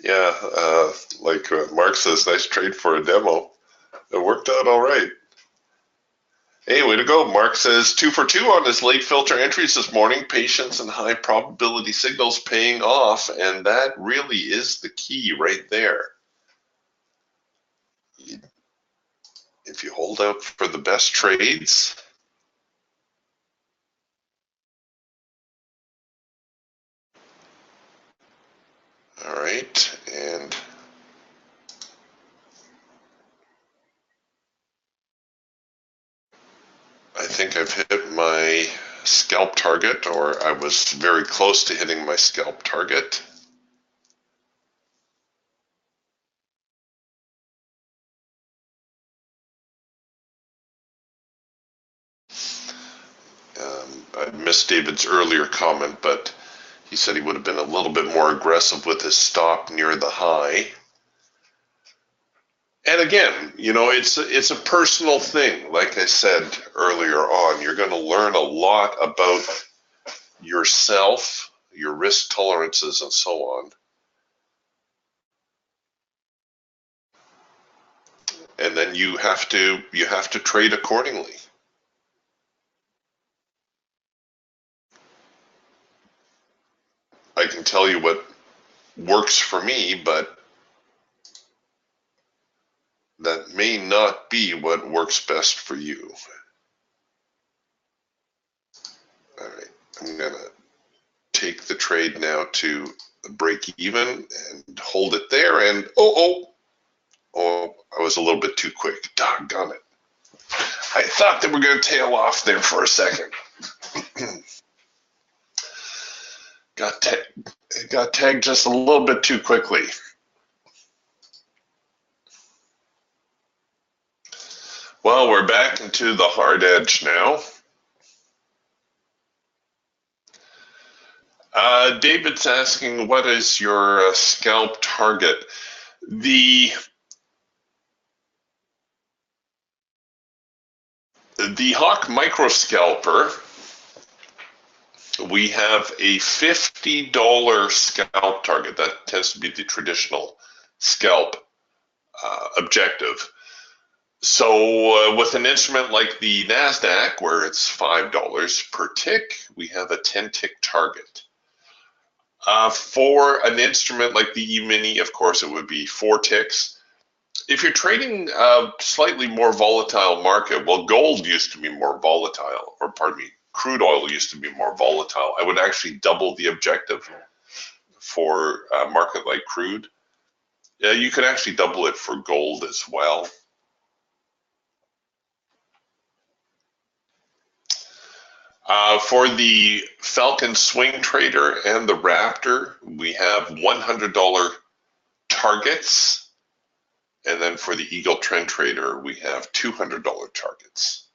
Yeah, like Mark says, nice trade for a demo. It worked out all right. Hey, way to go. Mark says 2 for 2 on his late filter entries this morning. Patience and high probability signals paying off, and that really is the key right there. if you hold out for the best trades, all right, and I think I've hit my scalp target, or I was very close to hitting my scalp target. I missed David's earlier comment, but he said he would have been a little bit more aggressive with his stop near the high. And again, you know, it's a personal thing. Like I said earlier on, you're going to learn a lot about yourself, your risk tolerances, and so on. And then you have to trade accordingly. I can tell you what works for me, but that may not be what works best for you. All right, I'm gonna take the trade now to break even and hold it there. And oh, I was a little bit too quick. Doggone it. I thought they were going to tail off there for a second. got tagged just a little bit too quickly. Well, we're back into the hard edge now. David's asking, what is your scalp target? The Hawk Micro Scalper, we have a $50 scalp target. That tends to be the traditional scalp objective. So with an instrument like the NASDAQ, where it's $5 per tick, we have a 10-tick target. For an instrument like the E-mini, of course, it would be 4 ticks. If you're trading a slightly more volatile market, well, gold used to be more volatile, or pardon me, crude oil used to be more volatile. I would actually double the objective for a market like crude. Yeah, you could actually double it for gold as well. For the Falcon Swing Trader and the Raptor, we have $100 targets. And then for the Eagle Trend Trader, we have $200 targets.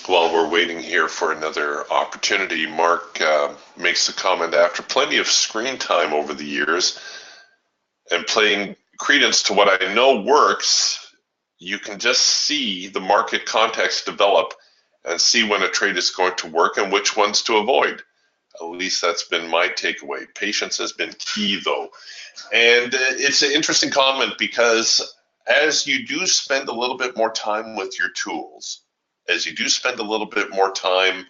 While we're waiting here for another opportunity, Mark makes a comment, after plenty of screen time over the years and playing credence to what I know works, you can just see the market context develop and see when a trade is going to work and which ones to avoid. At least that's been my takeaway. Patience has been key, though. And it's an interesting comment because as you do spend a little bit more time with your tools, as you do spend a little bit more time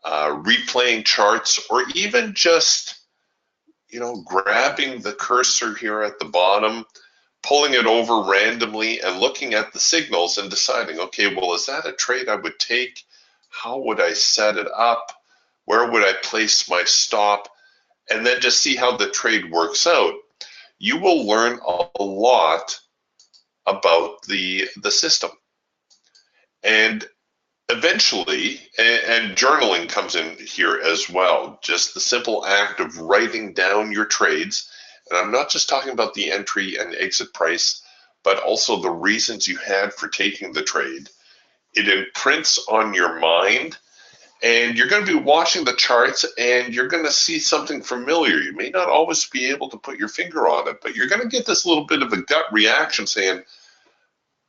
replaying charts, or even just grabbing the cursor here at the bottom, pulling it over randomly and looking at the signals and deciding, okay, well, is that a trade I would take? How would I set it up? Where would I place my stop? And then just see how the trade works out. You will learn a lot about the system. And eventually, and journaling comes in here as well, just the simple act of writing down your trades. And I'm not just talking about the entry and exit price, but also the reasons you had for taking the trade. It imprints on your mind, and you're going to be watching the charts and you're going to see something familiar. You may not always be able to put your finger on it, but you're going to get this little bit of a gut reaction saying,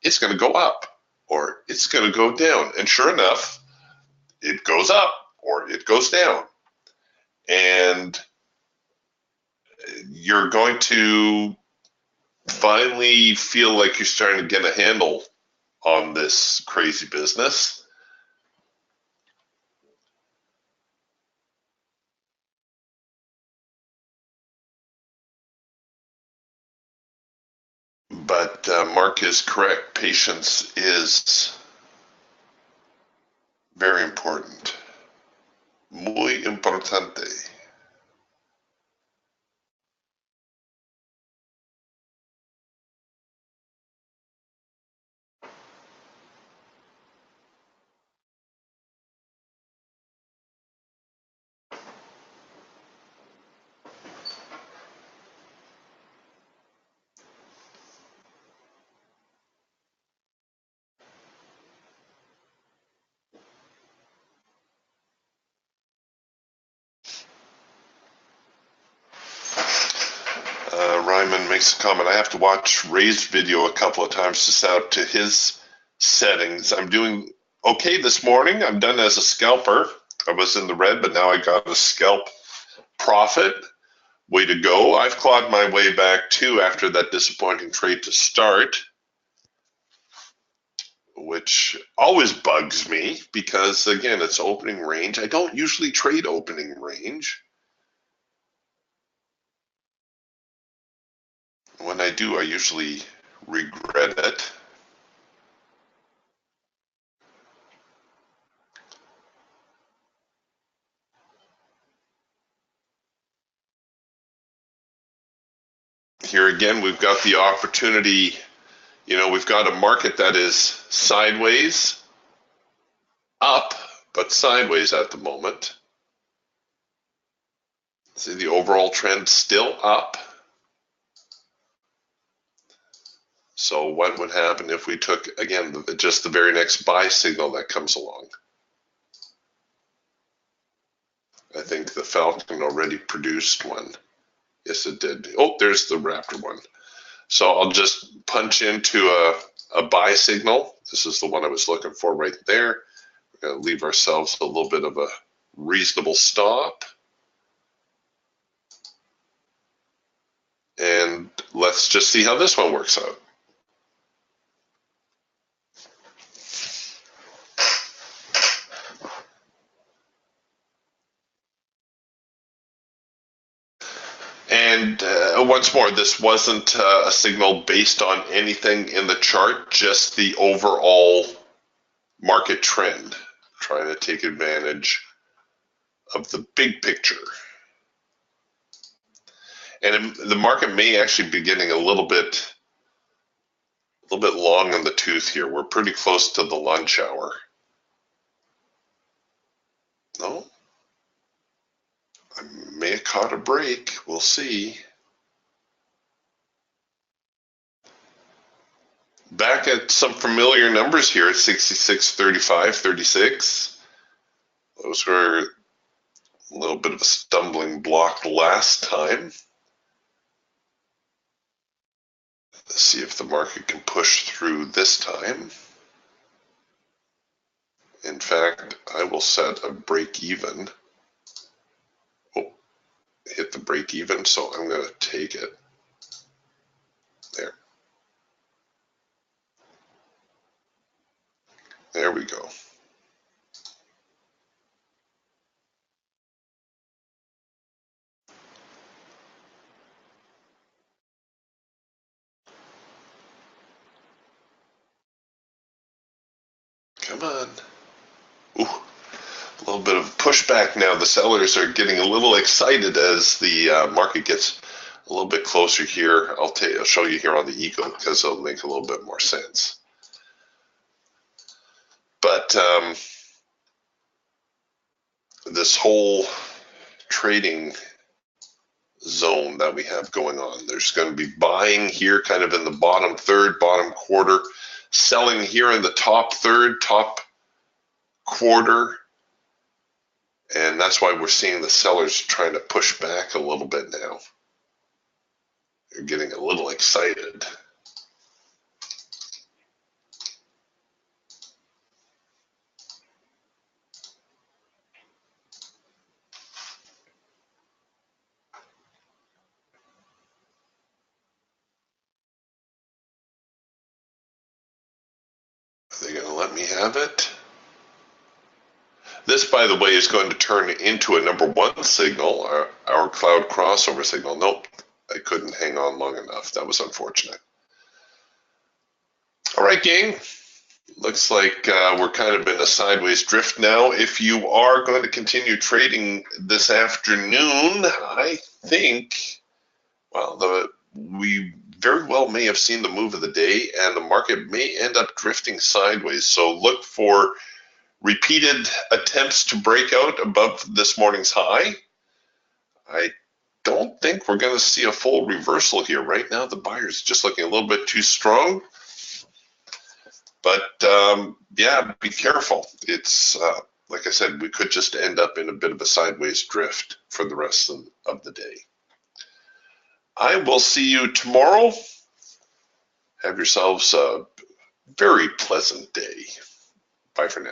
it's going to go up or it's going to go down. And sure enough, it goes up or it goes down. And you're going to finally feel like you're starting to get a handle on this crazy business. But Mark is correct. Patience is very important. Muy importante. Ryman makes a comment. I have to watch Ray's video a couple of times to set up to his settings. I'm doing okay this morning. I'm done as a scalper. I was in the red, but now I got a scalp profit. Way to go. I've clawed my way back too after that disappointing trade to start, which always bugs me because, again, it's opening range. I don't usually trade opening range. When I do, I usually regret it. Here again, we've got the opportunity. We've got a market that is sideways, up, but sideways at the moment. See the overall trend still up. So what would happen if we took, again, just the very next buy signal that comes along? I think the Falcon already produced one. Yes, it did. Oh, there's the Raptor one. So I'll just punch into a buy signal. This is the one I was looking for right there. We're going to leave ourselves a little bit of a reasonable stop. And let's just see how this one works out. And once more, this wasn't a signal based on anything in the chart, just the overall market trend, trying to take advantage of the big picture. And the market may actually be getting a little bit long in the tooth here. We're pretty close to the lunch hour. No, I may have caught a break. We'll see. Back at some familiar numbers here at 66, 35, 36. Those were a little bit of a stumbling block last time. Let's see if the market can push through this time. In fact, I will set a break even. Oh, hit the break even, so I'm going to take it. There. There we go. Come on. Ooh, a little bit of pushback now. The sellers are getting a little excited as the market gets a little bit closer here. I'll show you here on the Eagle because it'll make a little bit more sense. But this whole trading zone that we have going on, there's going to be buying here kind of in the bottom third, bottom quarter, selling here in the top third, top quarter, and that's why we're seeing the sellers trying to push back a little bit now. They're getting a little excited. Are they going to let me have it? This, by the way, is going to turn into a number one signal, our cloud crossover signal. Nope, I couldn't hang on long enough. That was unfortunate. All right, gang. Looks like we're kind of in a sideways drift now. If you are going to continue trading this afternoon, I think, well, we very well may have seen the move of the day, and the market may end up drifting sideways. So look for repeated attempts to break out above this morning's high. I don't think we're going to see a full reversal here. Right now, the buyer's just looking a little bit too strong. But yeah, be careful. It's like I said, we could just end up in a bit of a sideways drift for the rest of the day. I will see you tomorrow. Have yourselves a very pleasant day. Bye for now.